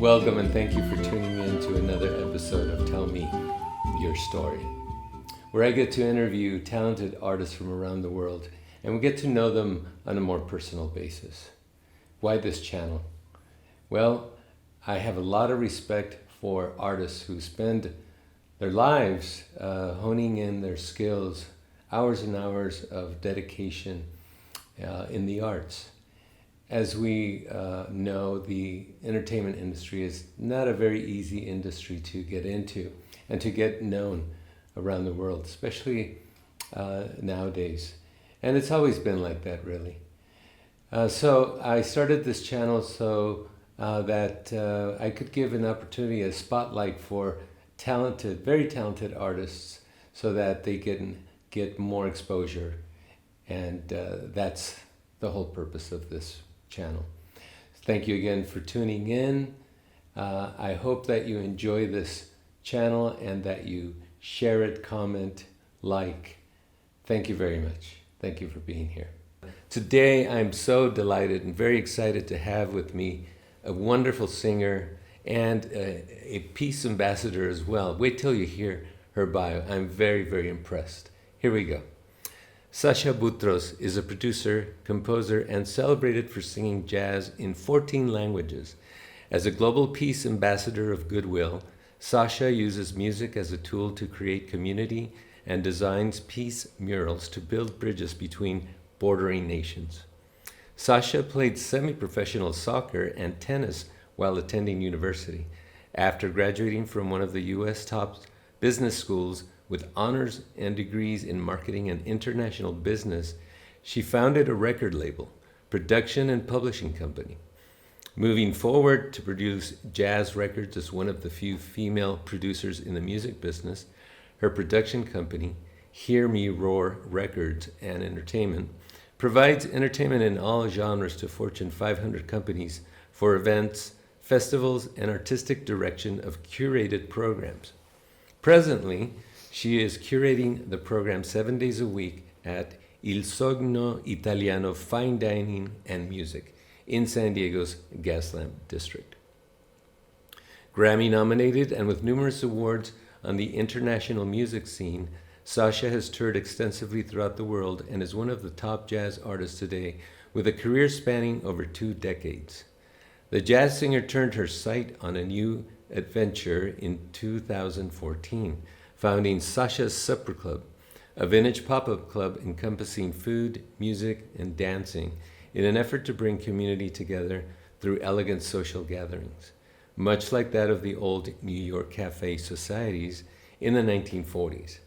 Welcome and thank you for tuning in to another episode of Tell Me Your Story, where I get to interview talented artists from around the world and we get to know them on a more personal basis. Why this channel? Well, I have a lot of respect for artists who spend their lives honing in their skills, hours and hours of dedication in the arts. As we know, the entertainment industry is not a very easy industry to get into and to get known around the world, especially nowadays. And it's always been like that, really. So I started this channel so that I could give an opportunity, a spotlight for talented, very talented artists so that they can get more exposure. And that's the whole purpose of this channel. Thank you again for tuning in. I hope that you enjoy this channel and that you share it, comment, like. Thank you very much. Thank you for being here. Today I'm so delighted and very excited to have with me a wonderful singer and a peace ambassador as well. Wait till you hear her bio. I'm very, very impressed. Here we go. Sacha is a producer, composer, and celebrated for singing jazz in 14 languages. As a global peace ambassador of goodwill, Sacha uses music as a tool to create community and designs peace murals to build bridges between bordering nations. Sacha played semi-professional soccer and tennis while attending university. After graduating from one of the U.S. top business schools, with honors and degrees in marketing and international business, she founded a record label, production and publishing company. Moving forward to produce jazz records as one of the few female producers in the music business, her production company, Hear Me Roar Records and Entertainment, provides entertainment in all genres to Fortune 500 companies for events, festivals, and artistic direction of curated programs. Presently, she is curating the program 7 days a week at Il Sogno Italiano Fine Dining and Music in San Diego's Gaslamp District. Grammy nominated and with numerous awards on the international music scene, Sacha has toured extensively throughout the world and is one of the top jazz artists today with a career spanning over 2 decades. The jazz singer turned her sight on a new adventure in 2014, founding Sacha's Supper Club, a vintage pop-up club encompassing food, music, and dancing in an effort to bring community together through elegant social gatherings, much like that of the old New York cafe societies in the 1940s.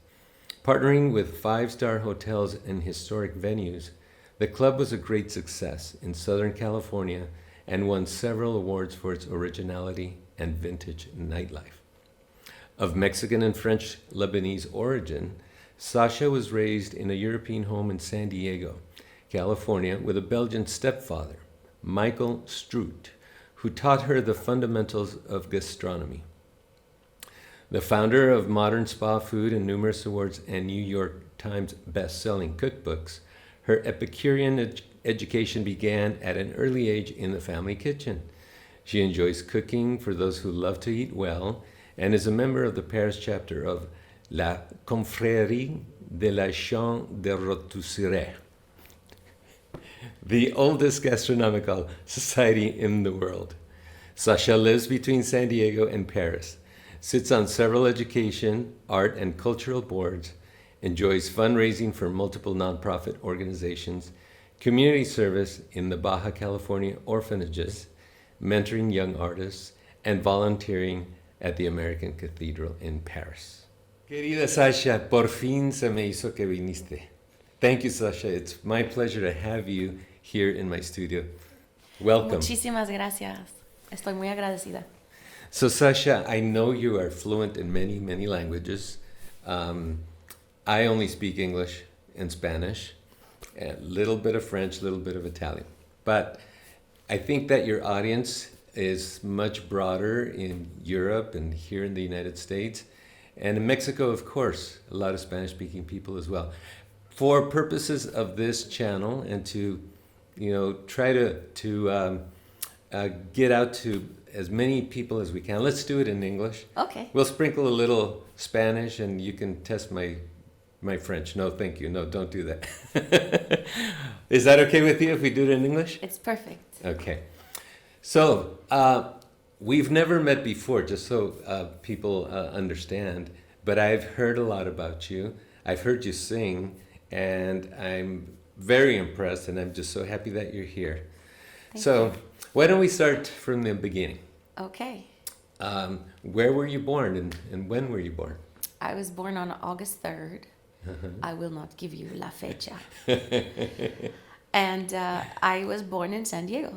Partnering with 5-star hotels and historic venues, the club was a great success in Southern California and won several awards for its originality and vintage nightlife. Of Mexican and French Lebanese origin, Sacha was raised in a European home in San Diego, California, with a Belgian stepfather, Michael Stroot, who taught her the fundamentals of gastronomy. The founder of modern spa food and numerous awards and New York Times best-selling cookbooks, her Epicurean education began at an early age in the family kitchen. She enjoys cooking for those who love to eat well and is a member of the Paris chapter of La Confrérie de la Chambre de Rôtisserie, the oldest gastronomical society in the world. Sacha lives between San Diego and Paris, sits on several education, art, and cultural boards, enjoys fundraising for multiple nonprofit organizations, community service in the Baja California orphanages, mentoring young artists, and volunteering at the American Cathedral in Paris. Querida Sacha, por fin se me hizo que viniste. Thank you, Sacha. It's my pleasure to have you here in my studio. Welcome. Muchísimas gracias. Estoy muy agradecida. So, Sacha, I know you are fluent in many, many languages. I only speak English and Spanish, a little bit of French, a little bit of Italian. But I think that your audience is much broader in Europe and here in the United States. And in Mexico, of course, a lot of Spanish-speaking people as well. For purposes of this channel and to, try to get out to as many people as we can. Let's do it in English. Okay. We'll sprinkle a little Spanish, and you can test my French. No, thank you. No, don't do that. Is that okay with you if we do it in English? It's perfect. Okay. So, we've never met before, just so people understand, but I've heard a lot about you. I've heard you sing, and I'm very impressed, and I'm just so happy that you're here. Thank So, you. why don't we start from the beginning? Okay. Where were you born, and when were you born? I was born on August 3rd. I will not give you la fecha. And I was born in San Diego.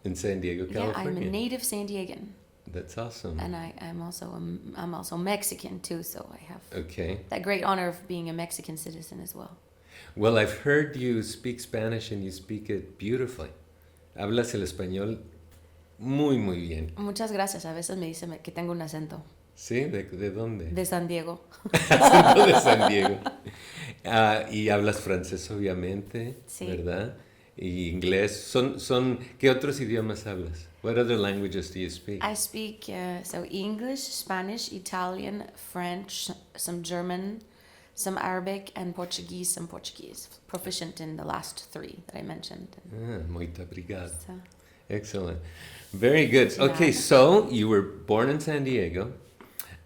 In San Diego, California? Yeah, I'm a native San Diegan. That's awesome. And I'm also Mexican too, so I have Okay. that great honor of being a Mexican citizen as well. Well, I've heard you speak Spanish, and you speak it beautifully. Hablas el español muy, muy bien. Muchas gracias. A veces me dicen que tengo un acento. ¿Sí? ¿De dónde? De San Diego. Acento de San Diego. Y hablas francés, obviamente, Sí. ¿verdad? Y inglés. ¿Qué otros idiomas hablas? What other languages do you speak? I speak so English, Spanish, Italian, French, some German, some Arabic, and Portuguese, some Portuguese. Proficient in the last three that I mentioned. Muito obrigado. So, Excellent. Very good. Okay, so you were born in San Diego.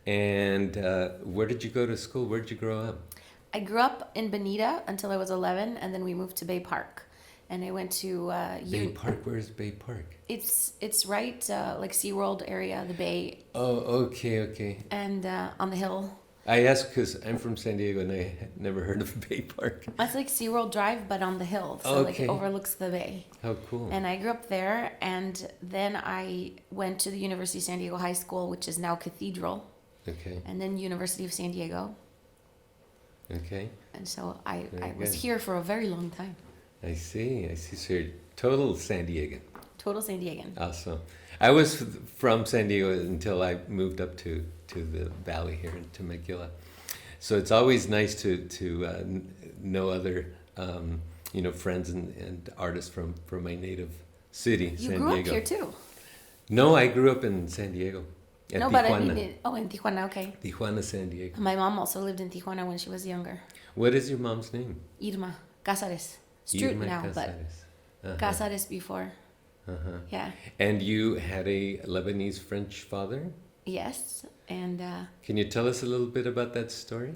And where did you go to school? Where did you grow up? I grew up in Bonita until I was 11, and then we moved to Bay Park. And I went to Bay Park? Where's Bay Park? It's right like SeaWorld area, the Bay. Oh, okay. And on the hill. I asked because I'm from San Diego and I had never heard of Bay Park. It's like SeaWorld Drive, but on the hill. So like it overlooks the bay. How cool. And I grew up there, and then I went to the University of San Diego High School, which is now Cathedral. Okay. And then University of San Diego. Okay. And so I was good. here for a very long time. I see. So you're total San Diegan. Total San Diegan. Awesome. I was from San Diego until I moved up to the valley here in Temecula. So it's always nice to know other friends and artists from my native city, You San grew Diego. up here too? No, I grew up in San Diego. At No, Tijuana. but I mean, in Tijuana, okay. Tijuana, San Diego. My mom also lived in Tijuana when she was younger. What is your mom's name? Irma Casares. Strut Irma now, Casares. but Casares before. Yeah. And you had a Lebanese French father? Yes. And Can you tell us a little bit about that story?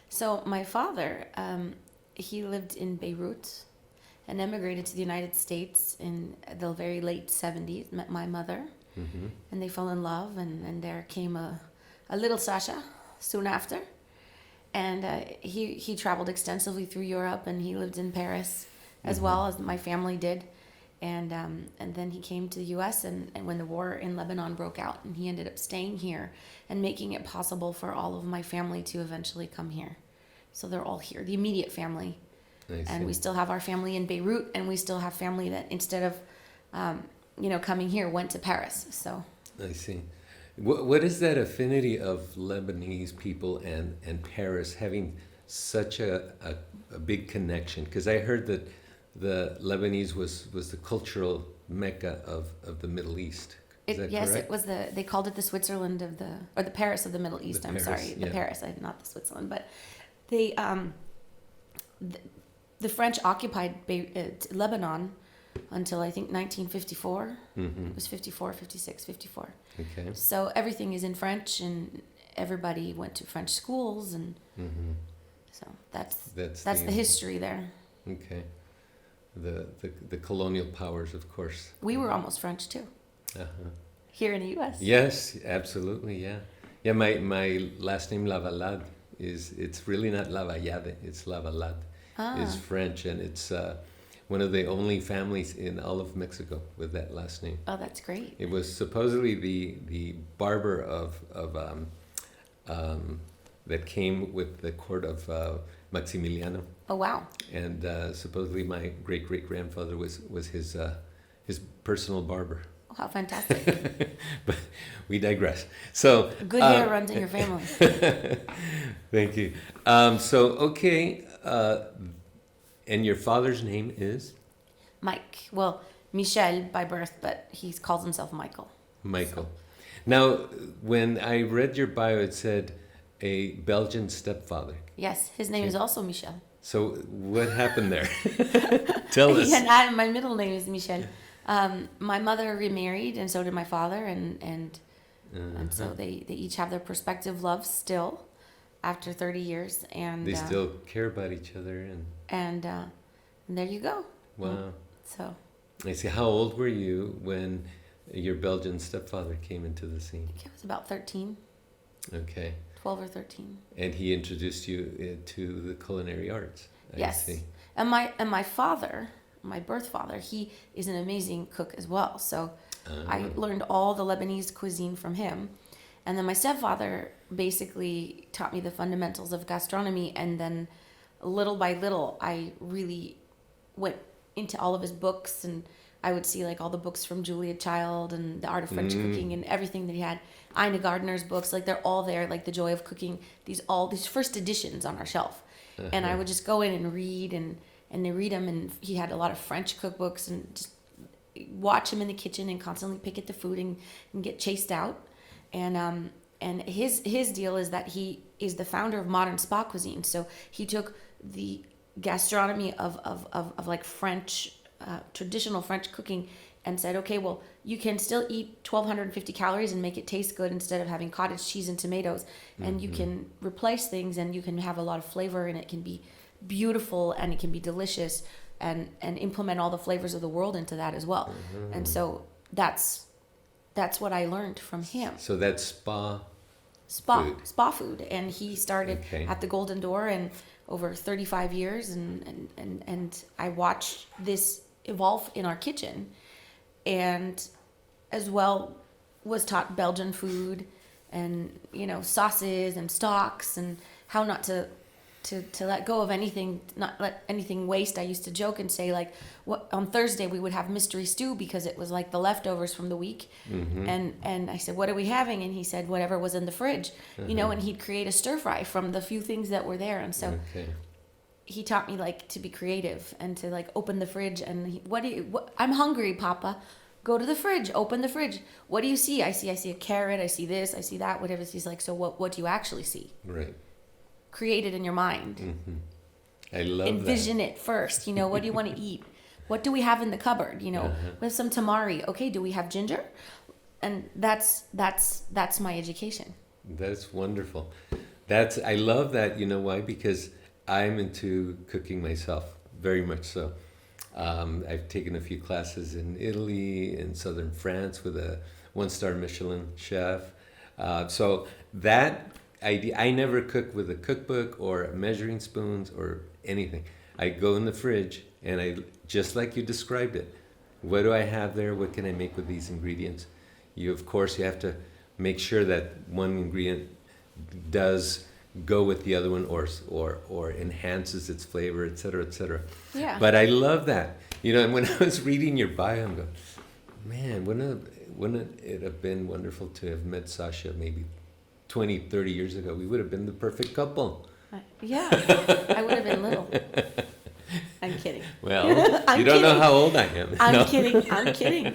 so my father, he lived in Beirut and emigrated to the United States in the very late 70s, met my mother, and they fell in love, and there came a little Sacha soon after. And he traveled extensively through Europe, and he lived in Paris as well as my family did. And then he came to the U.S. and when the war in Lebanon broke out, and he ended up staying here and making it possible for all of my family to eventually come here. So they're all here, the immediate family. And we still have our family in Beirut, and we still have family that instead of, coming here, went to Paris. So I see. What is that affinity of Lebanese people and Paris having such a big connection? Because I heard that the Lebanese was the cultural mecca of the Middle East. Is that yes, correct? it was they called it the Switzerland or the Paris of the Middle East. The I'm Paris, sorry, yeah. the Paris, not the Switzerland, but they the French occupied Lebanon until I think 1954. It was 54, 56, 54. Okay. So everything is in French, and everybody went to French schools, and so that's the history there. Okay. The colonial powers, of course. We were almost French too. Here in the U.S. Yes, absolutely. Yeah. My last name Lavalade it's really not Lavallade. It's Lavalade. It's French, and it's one of the only families in all of Mexico with that last name. Oh, that's great. It was supposedly the barber of that came with the court of Maximiliano. Oh, wow. And supposedly my great-great-grandfather was his personal barber. Oh, how fantastic. But we digress. So Good hair runs in your family. Thank you. And your father's name is? Mike. Well, Michel by birth, but he calls himself Michael. Michael. Now, when I read your bio, it said a Belgian stepfather. Yes, his name is also Michel. So what happened there? Tell us. And my middle name is Michel. My mother remarried, and so did my father, and so they each have their prospective loves still after 30 years. And they still care about each other. And there you go. Wow. So I see. How old were you when your Belgian stepfather came into the scene? I was about 13. Okay. 12 or 13. And he introduced you to the culinary arts. I see. And my father, my birth father, he is an amazing cook as well. So I learned all the Lebanese cuisine from him. And then my stepfather basically taught me the fundamentals of gastronomy. And then little by little, I really went into all of his books, and I would see like all the books from Julia Child and The Art of French Cooking and everything that he had. Ina Gardner's books, like they're all there, like The Joy of Cooking, these first editions on our shelf. And I would just go in and read and they read them, and he had a lot of French cookbooks, and just watch him in the kitchen and constantly pick at the food and get chased out. And his deal is that he is the founder of modern spa cuisine. So he took the gastronomy of like French, traditional French cooking, and said, okay, well, you can still eat 1,250 calories and make it taste good instead of having cottage cheese and tomatoes. And you can replace things, and you can have a lot of flavor, and it can be beautiful, and it can be delicious, and implement all the flavors of the world into that as well. And so that's what I learned from him. So that's spa food. And he started at the Golden Door, and over 35 years, and I watched this evolve in our kitchen, and as well was taught Belgian food, and sauces and stocks, and how not to let go of anything, not let anything waste. I used to joke and say, like, what on Thursday we would have mystery stew because it was like the leftovers from the week. And I said, what are we having? And he said, whatever was in the fridge, and he'd create a stir fry from the few things that were there. And so he taught me like to be creative and to like open the fridge. And I'm hungry, Papa. Go to the fridge, open the fridge. What do you see? I see a carrot. I see this, I see that, whatever. He's like, so what do you actually see? Right. Create it in your mind. I love Envision it first. What do you want to eat? What do we have in the cupboard? We have some tamari. Okay, do we have ginger? And that's my education. That's wonderful. I love that. You know why? Because I'm into cooking myself, very much so. I've taken a few classes in Italy, in southern France with a 1-star Michelin chef. So that idea, I never cook with a cookbook or measuring spoons or anything. I go in the fridge and I, just like you described it, what do I have there? What can I make with these ingredients? Of course, you have to make sure that one ingredient does go with the other one or enhances its flavor, et cetera, et cetera. Yeah. But I love that. And when I was reading your bio, I'm going, man, wouldn't it have been wonderful to have met Sacha maybe 20, 30 years ago? We would have been the perfect couple. Yeah, I would have been little. I'm kidding. Well, you don't know how old I am. I'm kidding.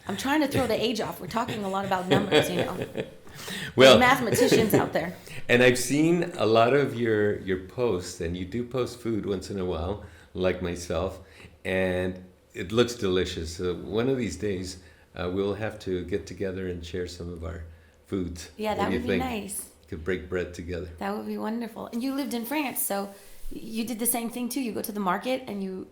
I'm trying to throw the age off. We're talking a lot about numbers, Well, mathematicians out there. And I've seen a lot of your posts, and you do post food once in a while, like myself, and it looks delicious. So one of these days, we'll have to get together and share some of our foods. Yeah, that would be nice. Could break bread together. That would be wonderful. And you lived in France, so you did the same thing too. You go to the market and you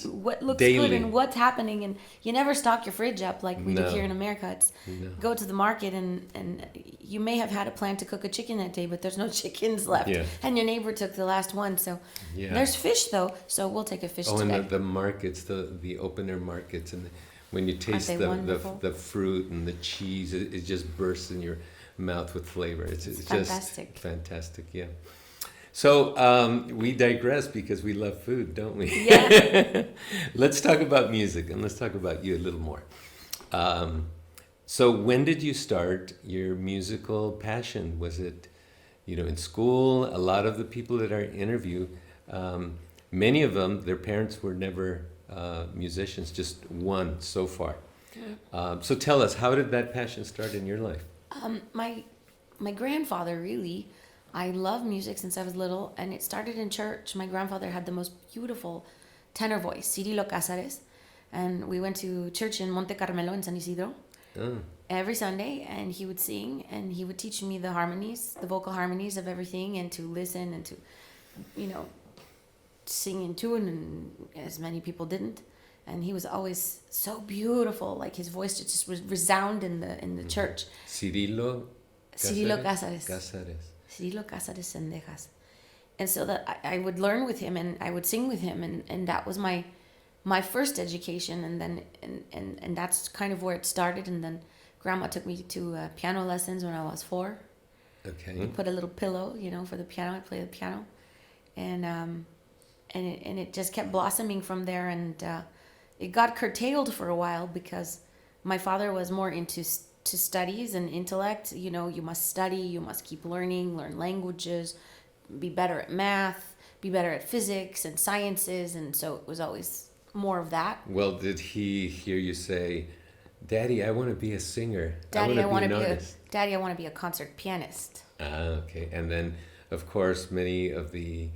what looks daily. good and what's happening, and you never stock your fridge up like we do here in America. It's go to the market and you may have had a plan to cook a chicken that day, but there's no chickens left. Yeah. And your neighbor took the last one. So there's fish though, so we'll take a fish today. And the markets, the open air markets, and when you taste the fruit and the cheese, it just bursts in your mouth with flavor. It's fantastic. Just fantastic, yeah. So we digress because we love food, don't we? Yeah. Let's talk about music, and let's talk about you a little more. So when did you start your musical passion? Was it, in school? A lot of the people that I interview, many of them, their parents were never musicians, just one so far. So tell us, how did that passion start in your life? My grandfather, really, I love music since I was little, and it started in church. My grandfather had the most beautiful tenor voice, Cirilo Cázares, and we went to church in Monte Carmelo in San Isidro Oh, every Sunday, and he would sing, and he would teach me the harmonies, the vocal harmonies of everything, and to listen and to, you know, sing in tune, and as many people didn't. And he was always so beautiful, like his voice just would resound in the church. Cirilo Cázares. Cázares. Cirilo Cázares Sendejas. And so that I would learn with him and I would sing with him, and that was my first education, and then and that's kind of where it started. And then grandma took me to piano lessons when I was 4. Okay. We put a little pillow, for the piano. I'd play the piano, and it just kept blossoming from there. And it got curtailed for a while because my father was more into to studies and intellect. You must study, you must keep learning, learn languages, be better at math, be better at physics and sciences, and so it was always more of that. Well, did he hear you say, "Daddy, I want to be a singer. Daddy, I want to be an a artist"? Daddy, I want to be a concert pianist. Okay. And then, of course, many of the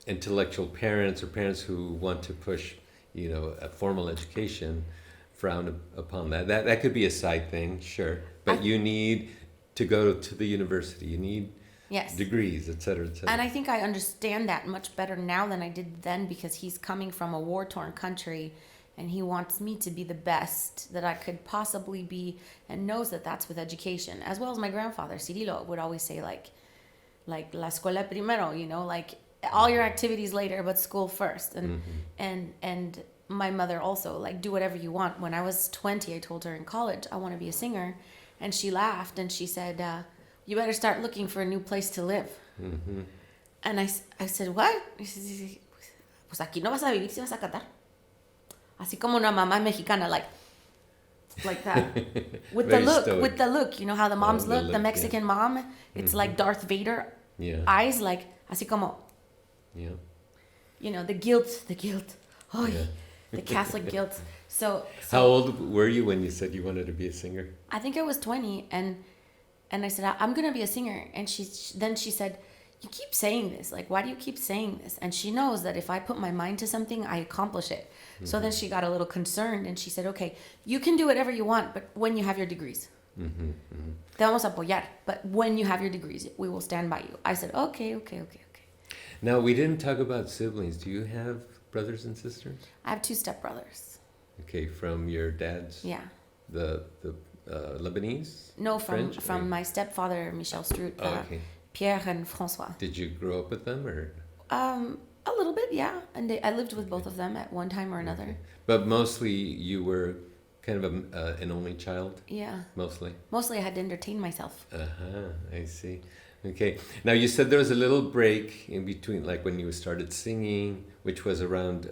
intellectual parents or parents who want to push, a formal education frown upon that. That could be a side thing, sure. But you need to go to the university. You need Yes. degrees, et cetera, et cetera. And I think I understand that much better now than I did then, because he's coming from a war-torn country and he wants me to be the best that I could possibly be, and knows that that's with education. As well as my grandfather, Cirilo, would always say like la escuela primero, like all your activities later, but school first. And my mother also, like, do whatever you want. When I was 20, I told her in college, I want to be a singer. And she laughed and she said, you better start looking for a new place to live. Mm-hmm. And I said, what? Pues aquí no vas a vivir si vas a cantar. Así como una mamá mexicana, like that. With the Very look, stoic. with the look. You know how the moms the look? The look, Mexican mom, it's like Darth Vader Yeah. eyes, like, así como, Yeah. the guilt. Oh, Yeah. the Catholic guilt. So How old were you when you said you wanted to be a singer? I think I was 20, and I said, I'm gonna be a singer. And she said, you keep saying this, like, why do you keep saying this? And she knows that if I put my mind to something, I accomplish it. So then she got a little concerned, and she said, okay, you can do whatever you want, but when you have your degrees, te vamos a apoyar, but when you have your degrees, we will stand by you. I said, okay. Now, we didn't talk about siblings. Do you have brothers and sisters? I have 2 stepbrothers. Okay, from your dad's, Yeah. the Lebanese? No, French, from or- my stepfather, Michel Strout, Oh, okay. Pierre and Francois. Did you grow up with them, or? A little bit, yeah. And I lived with both of them at one time or another. Okay. But mostly you were kind of an only child? Yeah. Mostly? Mostly I had to entertain myself. I see. Okay. Now, you said there was a little break in between, like when you started singing, which was around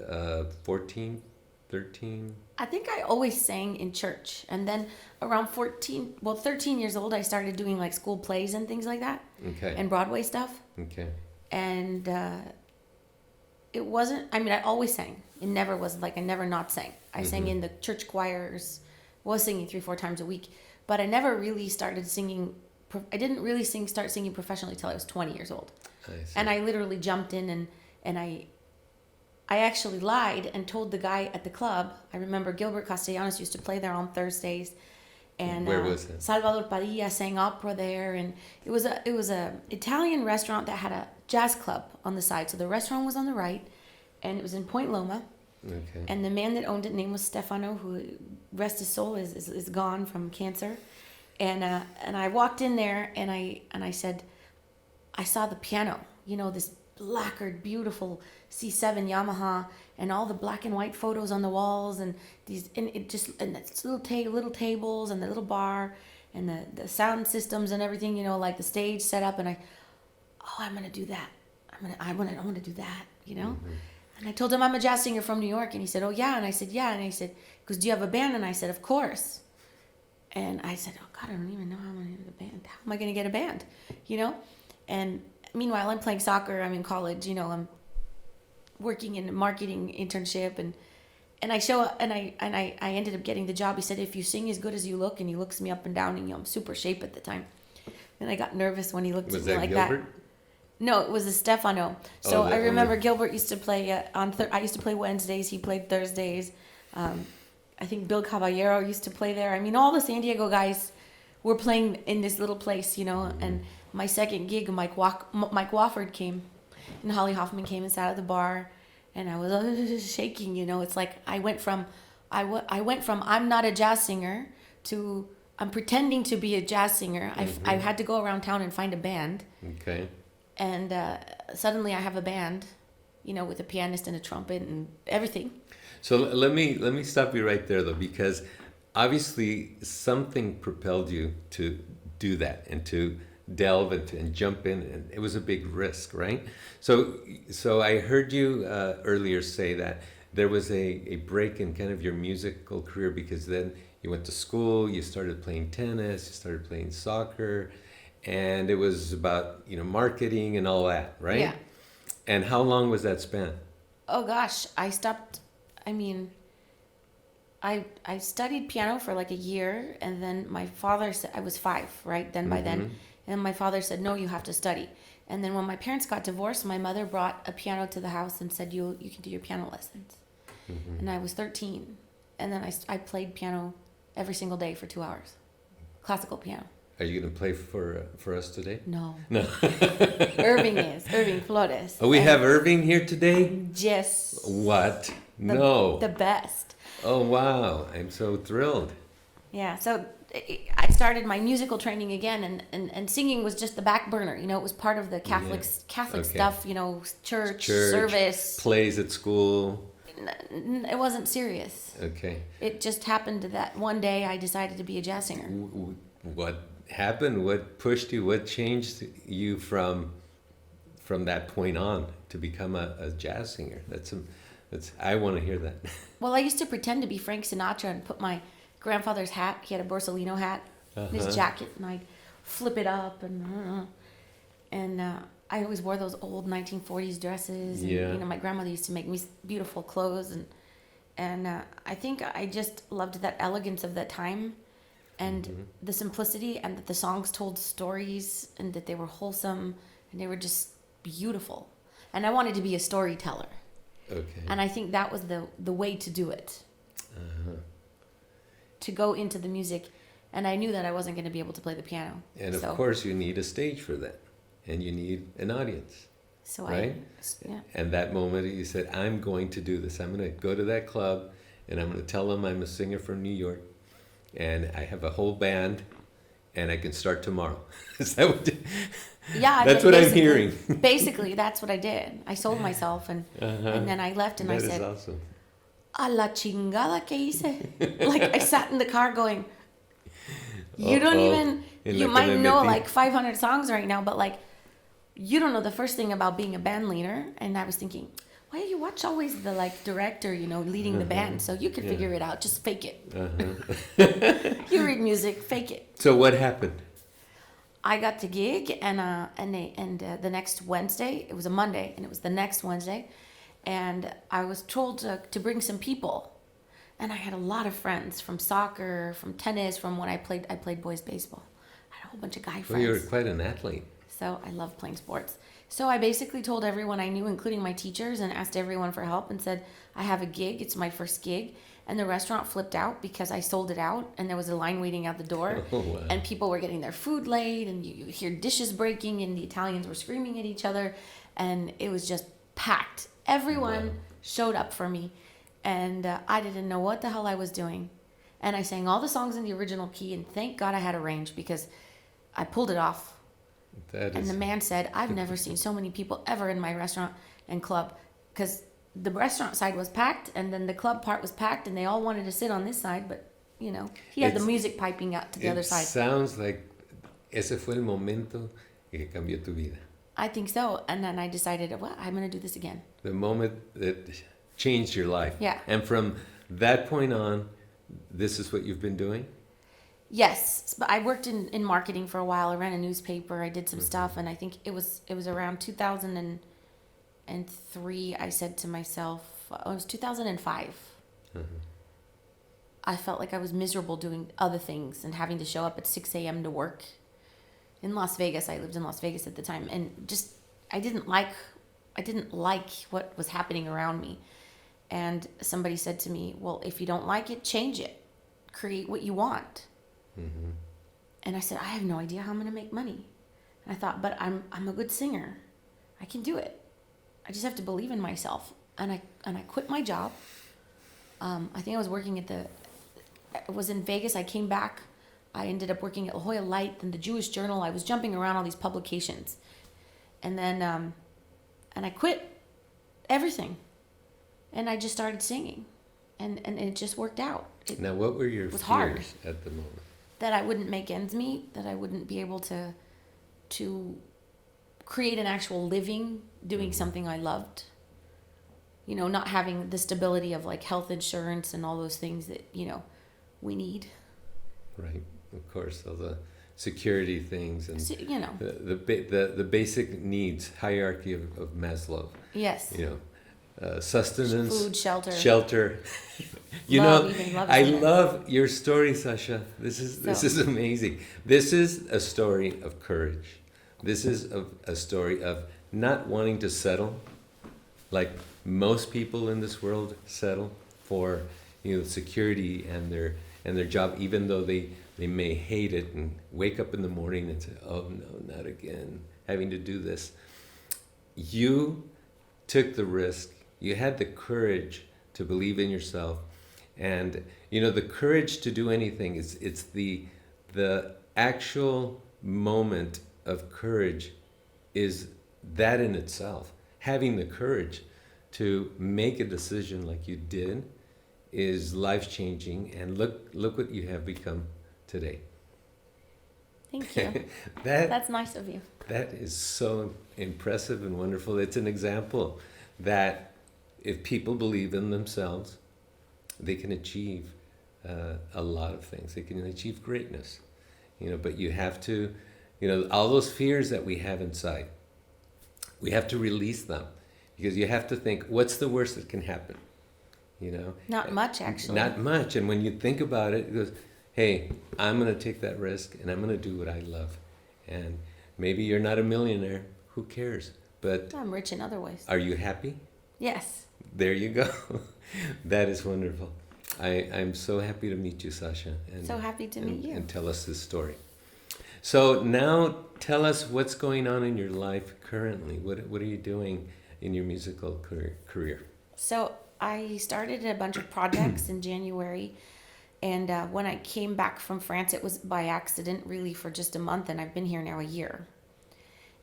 14, 13? I think I always sang in church. And then around 13 years old, I started doing like school plays and things like that. Okay. And Broadway stuff. Okay. And it wasn't, I always sang. It never was like, I never not sang. I sang in the church choirs, was singing 3-4 times a week. But I never really started singing. I didn't really start singing professionally till I was 20 years old. I see. And I literally jumped in and I actually lied and told the guy at the club. I remember Gilbert Castellanos used to play there on Thursdays, and Where was it? Salvador Padilla sang opera there, and it was a Italian restaurant that had a jazz club on the side. So the restaurant was on the right, and it was in Point Loma. Okay. And the man that owned it, name was Stefano, who, rest his soul, is gone from cancer. And I walked in there and I said, I saw the piano, this lacquered, beautiful C7 Yamaha, and all the black and white photos on the walls, and these, and it's little tables and the little bar and the sound systems and everything, like the stage set up. And I'm gonna do that. I want to do that, And I told him I'm a jazz singer from New York, and he said, oh yeah, and I said yeah, and I said, because do you have a band? And I said, of course. And I said, oh God, I don't even know how I'm going to get a band. How am I going to get a band? And meanwhile, I'm playing soccer. I'm in college. I'm working in a marketing internship, And I show up, and I ended up getting the job. He said, if you sing as good as you look, and he looks me up and down, and I'm super shape at the time. And I got nervous when he looked at me like Gilbert? that. No, it was a Stefano. So I remember only... Gilbert used to play I used to play Wednesdays. He played Thursdays. I think Bill Caballero used to play there. I mean, all the San Diego guys were playing in this little place, you know. Mm-hmm. And my second gig, Mike Wofford came, and Holly Hoffman came and sat at the bar, and I was shaking, you know. It's like I went from I'm not a jazz singer to I'm pretending to be a jazz singer. Mm-hmm. I had to go around town and find a band. Okay. And suddenly I have a band, you know, with a pianist and a trumpet and everything. So let me stop you right there, though, because obviously something propelled you to do that and to delve and jump in, and it was a big risk, right? So I heard you earlier say that there was a break in kind of your musical career, because then you went to school, you started playing tennis, you started playing soccer, and it was about, you know, marketing and all that, right? Yeah. And how long was that span? Oh gosh, I stopped. I mean, I studied piano for like a year, and then my father said, I was 5, right? Then by then, and my father said, no, you have to study. And then when my parents got divorced, my mother brought a piano to the house and said, you can do your piano lessons. Mm-hmm. And I was 13, and then I played piano every single day for 2 hours, classical piano. Are you going to play for us today? No. No. Irving Flores. Oh, we have Irving here today? Yes. What? No. The best. Oh, wow. I'm so thrilled. Yeah, so I started my musical training again, and singing was just the back burner. You know, it was part of the Catholic stuff, you know, church, service. Plays at school. It wasn't serious. Okay. It just happened that one day I decided to be a jazz singer. What happened? What pushed you? What changed you from that point on to become a jazz singer? That's I want to hear that. Well, I used to pretend to be Frank Sinatra and put my grandfather's hat. He had a Borsalino hat, his jacket, and I'd flip it up, and I always wore those old 1940s dresses. And, you know, my grandmother used to make me beautiful clothes, and I think I just loved that elegance of that time. And the simplicity, and that the songs told stories, and that they were wholesome, and they were just beautiful. And I wanted to be a storyteller. Okay. And I think that was the way to do it. To go into the music. And I knew that I wasn't going to be able to play the piano. And of course you need a stage for that. And you need an audience. So right? Yeah. And that moment you said, I'm going to do this. I'm going to go to that club, and I'm going to tell them I'm a singer from New York. And I have a whole band, and I can start tomorrow. Is that what? Yeah, that's what I'm hearing. Basically, that's what I did. I sold myself, and then I left, and I said, "That is awesome." A la chingada que hice. Like I sat in the car going, you don't even. You might know like 500 songs right now, but like, you don't know the first thing about being a band leader. And I was thinking, why do you watch always the like director, you know, leading the band, so you could figure it out. Just fake it. You read music, fake it. So what happened? I got the gig, and the next Wednesday, it was a Monday, and it was the next Wednesday, and I was told to bring some people, and I had a lot of friends from soccer, from tennis, from when I played boys baseball. I had a whole bunch of guy friends. Well, you were quite an athlete. So I love playing sports. So I basically told everyone I knew, including my teachers, and asked everyone for help, and said, I have a gig. It's my first gig. And the restaurant flipped out because I sold it out, and there was a line waiting out the door. Oh, wow. And people were getting their food late, and you hear dishes breaking, and the Italians were screaming at each other, and it was just packed. Everyone showed up for me, and I didn't know what the hell I was doing. And I sang all the songs in the original key, and thank God I had a range, because I pulled it off. And the man said, I've never seen so many people ever in my restaurant and club, because the restaurant side was packed, and then the club part was packed, and they all wanted to sit on this side, but, you know, he had the music piping out to the other side. It sounds like ese fue el momento que cambió tu vida. I think so. And then I decided, well, I'm going to do this again. The moment that changed your life. Yeah. And from that point on, this is what you've been doing? Yes, but I worked in marketing for a while. I ran a newspaper. I did some stuff, and I think it was around 2003. I said to myself, it was 2005. I felt like I was miserable doing other things and having to show up at 6 a.m. to work in Las Vegas. I lived in Las Vegas at the time, and just I didn't like what was happening around me. And somebody said to me, well, if you don't like it, change it. Create what you want. Mm-hmm. And I said, I have no idea how I'm going to make money. And I thought, but I'm a good singer. I can do it. I just have to believe in myself. And I quit my job. I think I was working I was in Vegas. I came back. I ended up working at La Jolla Light and the Jewish Journal. I was jumping around all these publications. And then, and I quit everything. And I just started singing. And it just worked out. Now, what were your fears hard. at the moment? That I wouldn't make ends meet, that I wouldn't be able to create an actual living doing something I loved. You know, not having the stability of like health insurance and all those things that, you know, we need. Right, of course, all the security things and you know, the basic needs hierarchy of Maslow. yes. You know, sustenance, Food, shelter. You love, know, even love I is in it. love your story, Sacha. This is amazing. This is a story of courage. This is a story of not wanting to settle, like most people in this world settle for, you know, security and their job, even though they may hate it and wake up in the morning and say, oh no, not again, having to do this. You took the risk. You had the courage to believe in yourself. And, you know, the courage to do anything, it's the actual moment of courage is that in itself. Having the courage to make a decision like you did is life-changing. And look what you have become today. Thank you. That's nice of you. That is so impressive and wonderful. It's an example that if people believe in themselves, they can achieve a lot of things. They can achieve greatness, you know. But you have to, you know, all those fears that we have inside, we have to release them, because you have to think, what's the worst that can happen, you know? Not much, actually. Not much. And when you think about it, it goes, hey, I'm going to take that risk and I'm going to do what I love. And maybe you're not a millionaire. Who cares? But I'm rich in other ways. are you happy? Yes. There you go. That is wonderful. I'm so happy to meet you, Sacha. And, So happy to meet you. And tell us this story. So now tell us what's going on in your life currently. What are you doing in your musical career? So I started a bunch of projects in January. And when I came back from France, it was by accident, really, for just a month. And I've been here now a year.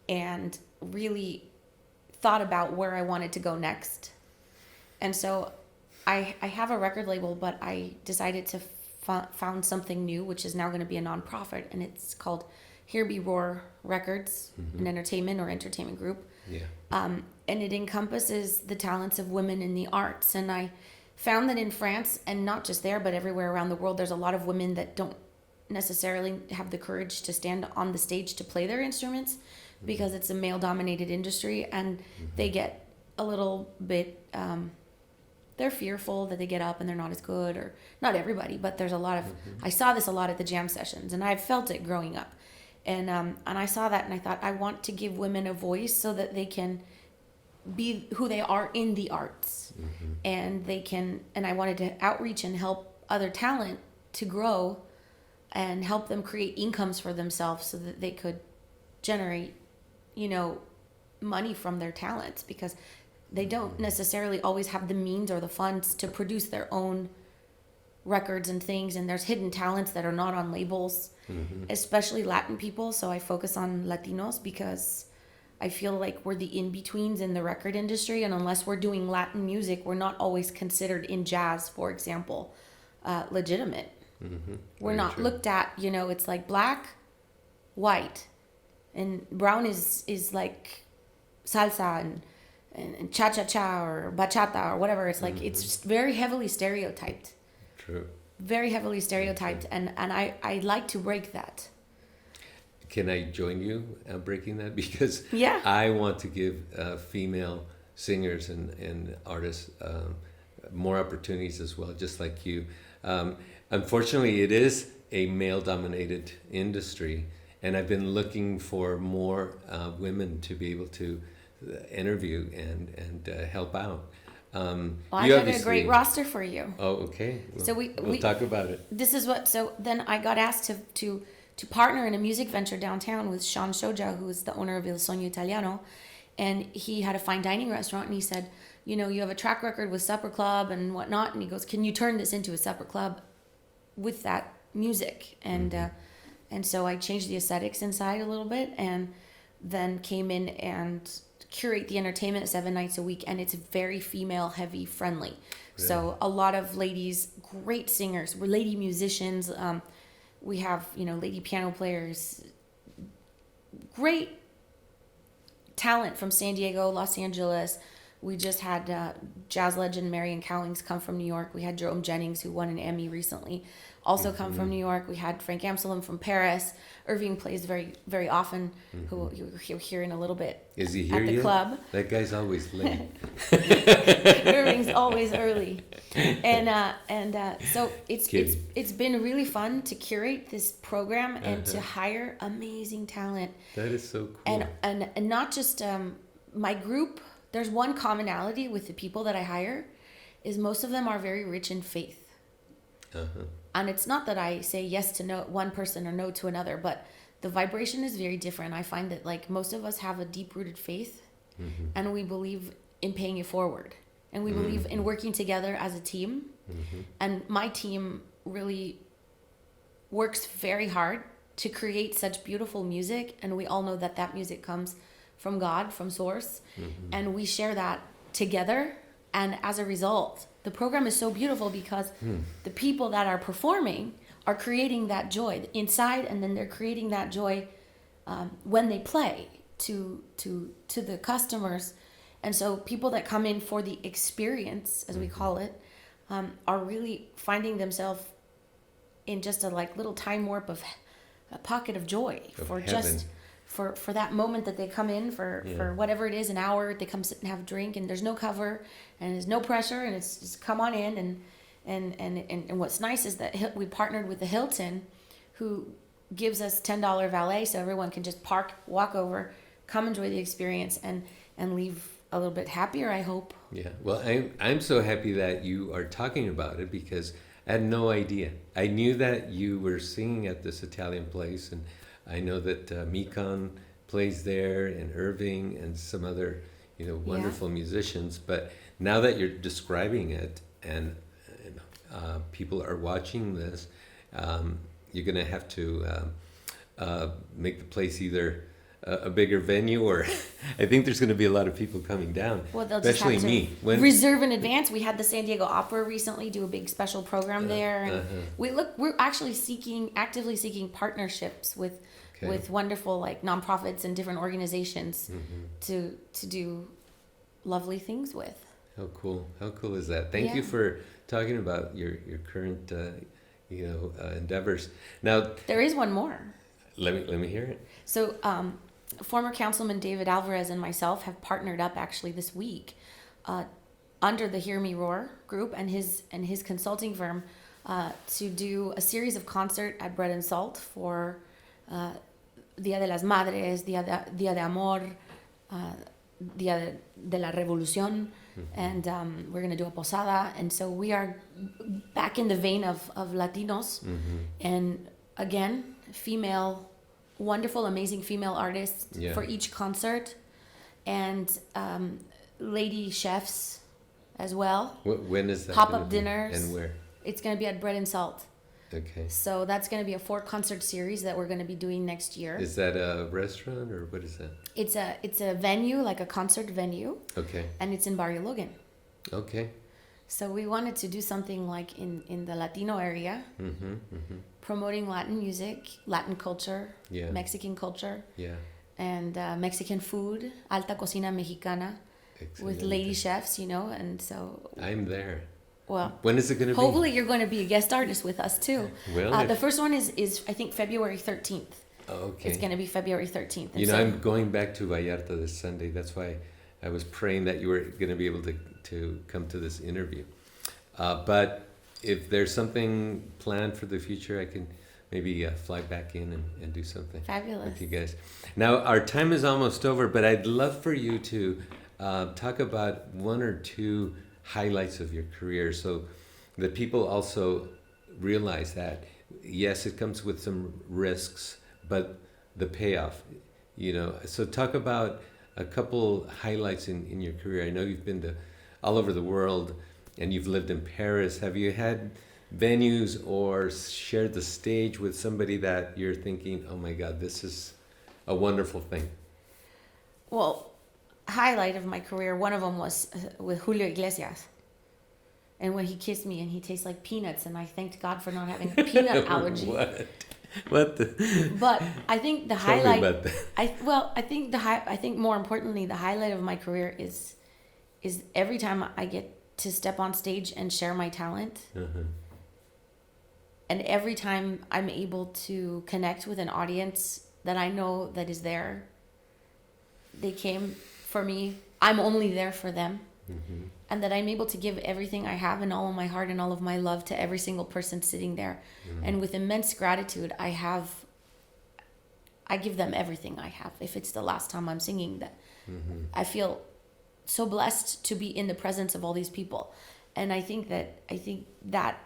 And really thought about where I wanted to go next. And so I have a record label, but I decided to found something new, which is now going to be a nonprofit, and it's called Here Be Roar Records, an entertainment group. Yeah. And it encompasses the talents of women in the arts. And I found that in France, and not just there, but everywhere around the world, there's a lot of women that don't necessarily have the courage to stand on the stage to play their instruments, because it's a male-dominated industry, and they get a little bit, they're fearful that they get up and they're not as good, or not everybody, but there's a lot of, I saw this a lot at the jam sessions, and I've felt it growing up. And I saw that, and I thought, I want to give women a voice so that they can be who they are in the arts. And they can, and I wanted to outreach and help other talent to grow and help them create incomes for themselves so that they could generate, you know, money from their talents, because they don't necessarily always have the means or the funds to produce their own records and things. And there's hidden talents that are not on labels, especially Latin people. So I focus on Latinos because I feel like we're the in-betweens in the record industry. And unless we're doing Latin music, we're not always considered in jazz, for example, legitimate. We're not looked at, you know, it's like black, white, and brown is like salsa and cha-cha-cha or bachata or whatever. It's like, it's very heavily stereotyped. True. Very heavily stereotyped. And I like to break that. Can I join you breaking that? Because Yeah. I want to give female singers and artists more opportunities as well, just like you. Unfortunately, it is a male-dominated industry, and I've been looking for more women to be able to interview and help out. Well, I got a great roster for you. Oh, okay. Well, So we'll talk about it. This is what. So then I got asked to partner in a music venture downtown with Sean Shoja, who is the owner of Il Sogno Italiano, and he had a fine dining restaurant, and he said, you know, you have a track record with supper club and whatnot, and he goes, can you turn this into a supper club with that music? And so I changed the aesthetics inside a little bit, and then came in and curate the entertainment 7 nights a week, and it's very female heavy friendly. Really? So a lot of ladies, great singers, we're lady musicians. We have, you know, lady piano players, great talent from San Diego, Los Angeles. We just had jazz legend Marian Cowlings come from New York. We had Jerome Jennings, who won an Emmy recently, also come from New York. We had Frank Amsterdam from Paris. Irving plays very, very often, who you'll hear in a little bit. Is he here at the yet? Club? That guy's always late. Irving's always early, and so it's been really fun to curate this program and to hire amazing talent. That is so cool. And not just my group. There's one commonality with the people that I hire, is most of them are very rich in faith. And it's not that I say yes to one person or no to another, but the vibration is very different. I find that like most of us have a deep-rooted faith, and we believe in paying it forward, and we believe in working together as a team. And my team really works very hard to create such beautiful music, and we all know that that music comes from God, from source, and we share that together. And as a result, the program is so beautiful because the people that are performing are creating that joy inside, and then they're creating that joy when they play to the customers. And so people that come in for the experience, as we call it, are really finding themselves in just a like little time warp of a pocket of joy for that moment that they come in for whatever it is, an hour. They come sit and have a drink, and there's no cover and there's no pressure, and it's just come on in. And what's nice is that we partnered with the Hilton, who gives us $10 valet, so everyone can just park, walk over, come enjoy the experience, and leave a little bit happier, I hope. Yeah, well, I'm so happy that you are talking about it, because I had no idea. I knew that you were singing at this Italian place, and I know that Mikan plays there, and Irving, and some other, wonderful musicians. But now that you're describing it, and people are watching this, you're going to have to make the place either a bigger venue, or I think there's going to be a lot of people coming down. Well, they'll especially just have to me. Reserve in advance. We had the San Diego Opera recently do a big special program there, and we're actually actively seeking partnerships with wonderful like nonprofits and different organizations to do lovely things with. How cool is that? Thank you for talking about your current endeavors. Now there is one more. Let me hear it. So former councilman David Alvarez and myself have partnered up actually this week under the Hear Me Roar group and his consulting firm to do a series of concert at Bread and Salt for Dia de las Madres, Dia de Amor, Dia de la Revolución, and we're going to do a posada. And so we are back in the vein of Latinos, and again, wonderful, amazing female artists for each concert, and lady chefs as well. When is that? Pop-up dinners. And where? It's going to be at Bread and Salt. Okay. So that's going to be a 4-concert series that we're going to be doing next year. Is that a restaurant, or what is that? It's a venue, like a concert venue. Okay. And it's in Barrio Logan. Okay. So we wanted to do something like in the Latino area, promoting Latin music, Latin culture, Mexican culture, and Mexican food, alta cocina mexicana, with lady chefs, and so... I'm there. Well, when is it going to be? Hopefully you're going to be a guest artist with us too. Well, the first one is I think February 13th. Okay. It's going to be February 13th. And I'm going back to Vallarta this Sunday. That's why I was praying that you were going to be able to come to this interview. But if there's something planned for the future, I can maybe fly back in and do something Fabulous. with you guys. Now, our time is almost over, but I'd love for you to talk about one or two highlights of your career so that people also realize that, yes, it comes with some risks, but the payoff, So talk about a couple highlights in your career. I know you've been to all over the world and you've lived in Paris. Have you had venues or shared the stage with somebody that you're thinking, oh my God, this is a wonderful thing? Well, highlight of my career, one of them was with Julio Iglesias. And when he kissed me and he tastes like peanuts, and I thanked God for not having a peanut allergy. What the? But I think the Tell highlight. me about that. I think more importantly, the highlight of my career is every time I get to step on stage and share my talent. Uh-huh. And every time I'm able to connect with an audience that I know that is there. They came for me. I'm only there for them. Mm-hmm. And that I'm able to give everything I have and all of my heart and all of my love to every single person sitting there. Mm-hmm. And with immense gratitude, I give them everything I have. If it's the last time I'm singing, that mm-hmm. I feel so blessed to be in the presence of all these people. And I think that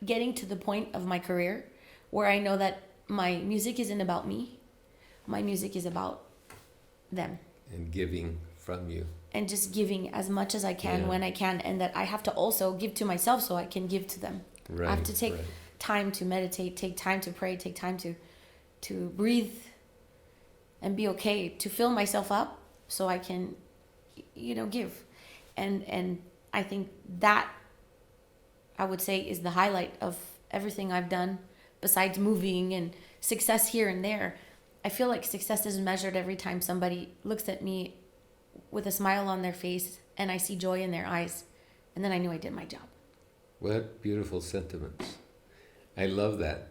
getting to the point of my career where I know that my music isn't about me, my music is about them. And giving from you. And just giving as much as I can when I can, and that I have to also give to myself so I can give to them. Right, I have to take time to meditate, take time to pray, take time to breathe and be okay, to fill myself up so I can, give. And I think that, I would say, is the highlight of everything I've done besides moving and success here and there. I feel like success is measured every time somebody looks at me with a smile on their face and I see joy in their eyes, and then I knew I did my job. What beautiful sentiments. I love that.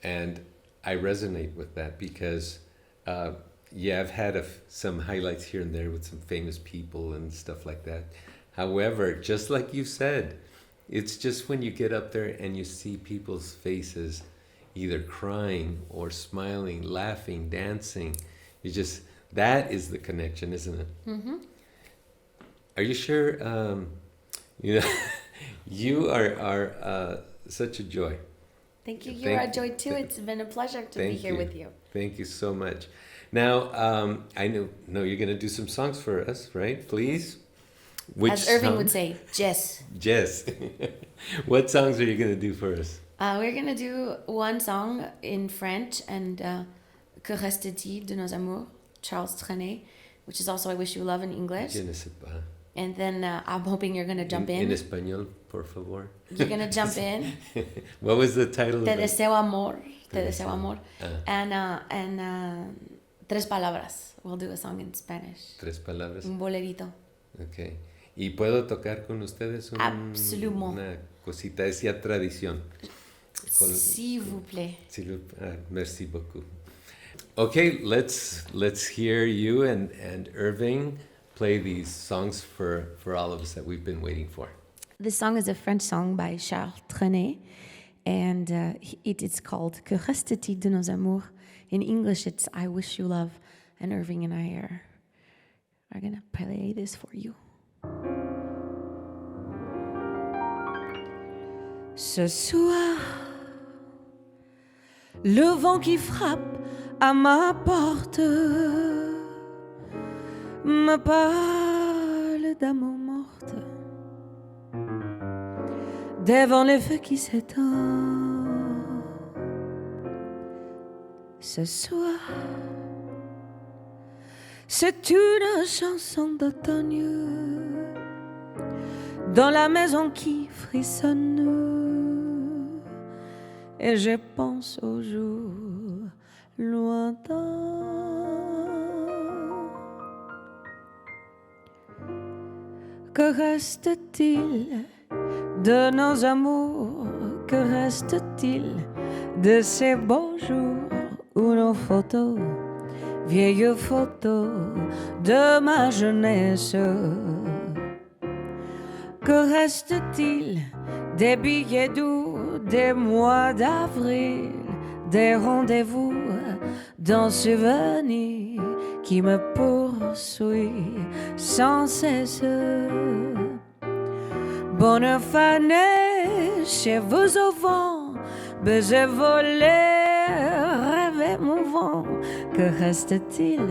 And I resonate with that because, I've had some highlights here and there with some famous people and stuff like that. However, just like you said, it's just when you get up there and you see people's faces either crying or smiling, laughing, dancing, that is the connection, isn't it? Mm-hmm. Are you sure? You are such a joy. Thank you. You're a joy too. It's been a pleasure to be here with you. Thank you so much. Now, I know you're going to do some songs for us, right? Please. As Irving would say, Jess. Jess. What songs are you going to do for us? We're going to do one song in French, and Que reste-t-il de nos amours? Charles Trenet, which is also I Wish You Love in English. Je ne sais pas. And then I'm hoping you're going to jump in. En español, por favor. You're going to jump in. What was the title? Te deseo amor. Te deseo amor. And Tres palabras. We'll do a song in Spanish. Tres palabras. Un bolerito. Okay. ¿Y puedo tocar con ustedes una cosita? Es ya tradición. S'il vous plaît. Merci beaucoup. Okay, let's hear you and Irving play these songs for all of us that we've been waiting for. This song is a French song by Charles Trenet, and it is called Que reste-t-il de nos amours? In English, it's I Wish You Love, and Irving and I are going to play this for you. Ce soir, le vent qui frappe à ma porte me parle d'amour morte, devant le feu qui s'éteint. Ce soir, c'est une chanson d'automne dans la maison qui frissonne, et je pense au jour lointain. Que reste-t-il de nos amours? Que reste-t-il de ces beaux jours où nos photos, vieilles photos de ma jeunesse, Que reste-t-il des billets doux des mois d'avril, des rendez-vous d'un souvenir qui me poursuit sans cesse? Bonne fanée chez vous au vent, baiser volé, rêve émouvant. Que reste-t-il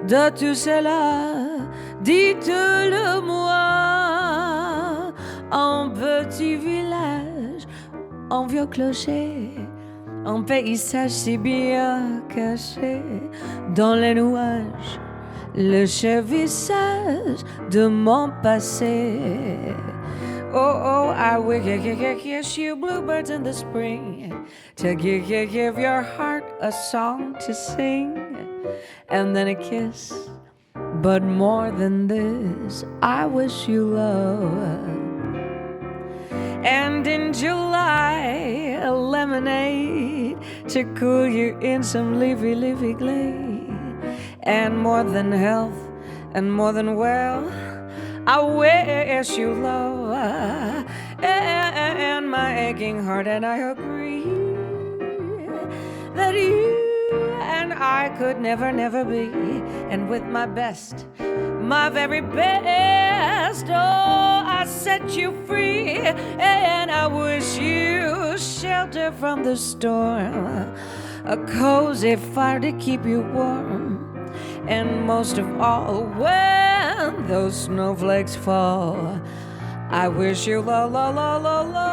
de tout cela? Dites-le-moi. Un petit village, un vieux clocher, un paysage si bien caché dans les nuages, le visage de mon passé. Oh, oh, I will kiss you, bluebirds in the spring, to give your heart a song to sing, and then a kiss. But more than this, I wish you love. And in July, a lemonade to cool you in some leafy, leafy glade. And more than health, and more than well, I wish you love. And my aching heart, and I agree that you and I could never, never be. And with my best, my very best, oh, I set you free. And I wish you shelter from the storm, a cozy fire to keep you warm, and most of all, when those snowflakes fall, I wish you la la la la la.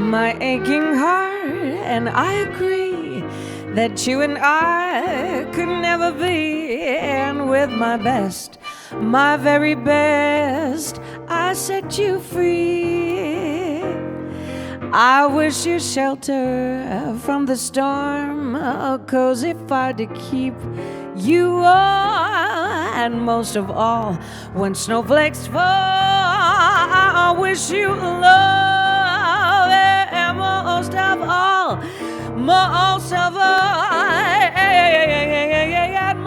My aching heart, and I agree that you and I could never be. And with my best, my very best, I set you free. I wish you shelter from the storm, a cozy fire to keep you warm, and most of all, when snowflakes fall, I wish you love, and most of all, most of all, and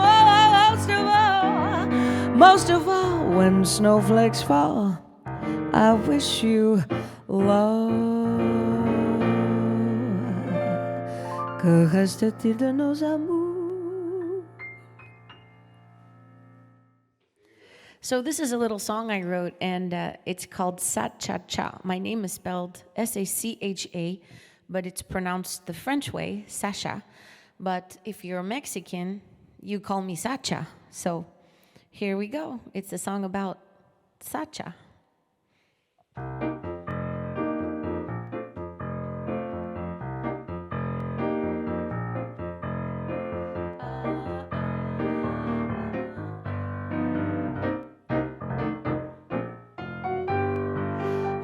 most of all, when snowflakes fall, I wish you love. Que reste-t-il de nos amours? So this is a little song I wrote, and it's called Sacha. My name is spelled Sacha, but it's pronounced the French way, Sacha. But if you're Mexican, you call me Sacha. So here we go. It's a song about Sacha.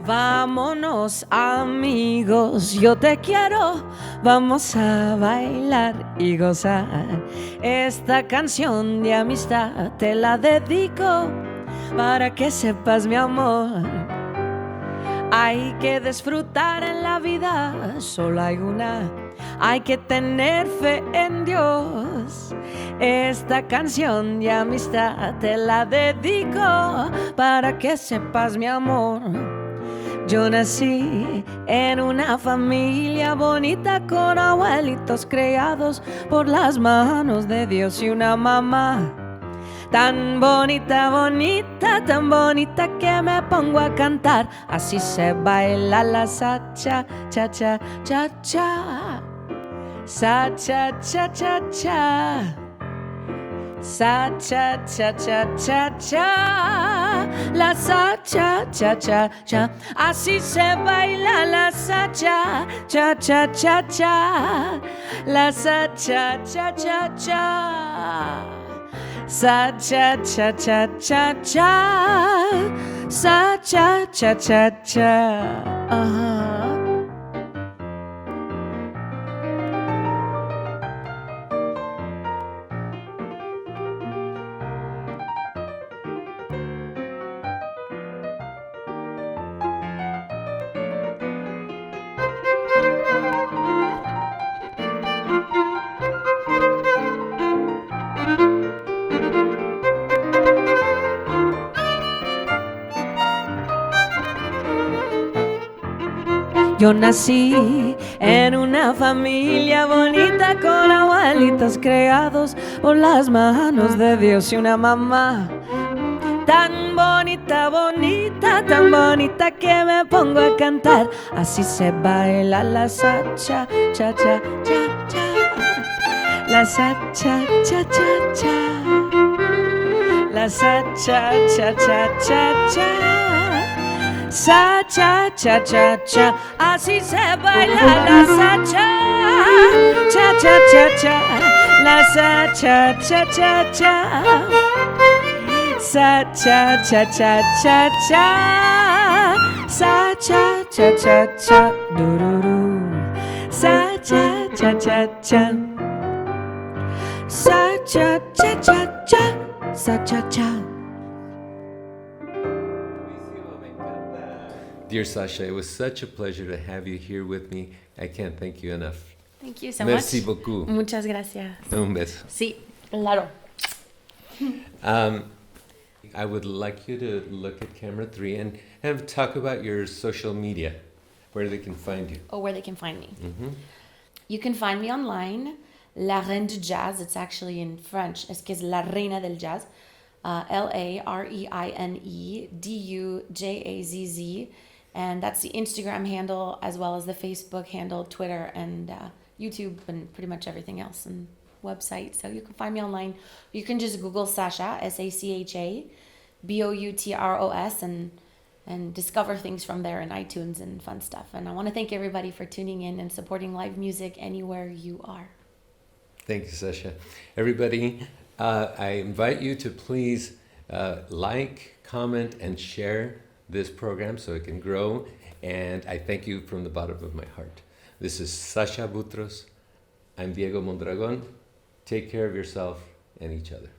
Vámonos amigos, yo te quiero, vamos a bailar y gozar. Esta canción de amistad te la dedico para que sepas, mi amor. Hay que disfrutar en la vida, solo hay una. Hay que tener fe en Dios. Esta canción de amistad te la dedico para que sepas, mi amor. Yo nací en una familia bonita con abuelitos creados por las manos de Dios y una mamá tan bonita, bonita, tan bonita que me pongo a cantar. Así se baila la Sacha, cha, cha, cha, cha. Sacha, cha, cha, cha. Sacha, cha, cha, cha, cha. La Sacha, cha, cha, cha. Así se baila la Sacha, cha, cha, cha, cha. La Sacha, cha, cha, cha. Sacha, cha, cha, cha, cha. Sacha, cha, cha, cha. Uh-huh. Yo nací en una familia bonita con abuelitos creados por las manos de Dios y una mamá tan bonita, bonita, tan bonita que me pongo a cantar. Así se baila la Sacha, cha, cha, cha, cha. La Sacha, cha, cha, cha. La Sacha, cha, cha, cha, cha. Sacha, cha, cha, cha. Así se baila la Sacha, cha, cha, cha, cha. La Sacha, cha, cha, cha. Sacha, cha, cha, cha, cha. Sacha, cha, cha, cha. Dururu. Sacha, cha, cha, cha. Sacha, cha, cha, cha. Sacha, cha. Dear Sacha, it was such a pleasure to have you here with me. I can't thank you enough. Thank you so Merci much. beaucoup. Muchas gracias. Un beso. Sí, claro. I would like you to look at camera 3 and talk about your social media, where they can find you. Or where they can find me. Mm-hmm. You can find me online, La Reine du Jazz. It's actually in French. Es que es La Reina del Jazz. LAREINEDUJAZZ. And that's the Instagram handle as well as the Facebook handle, Twitter, and YouTube, and pretty much everything else, and website. So you can find me online. You can just Google Sacha, SACHA, BOUTROS, and discover things from there in iTunes and fun stuff. And I want to thank everybody for tuning in and supporting live music anywhere you are. Thank you, Sacha. Everybody, I invite you to please like, comment, and share this program so it can grow. And I thank you from the bottom of my heart. This is Sacha Butros. I'm Diego Mondragon. Take care of yourself and each other.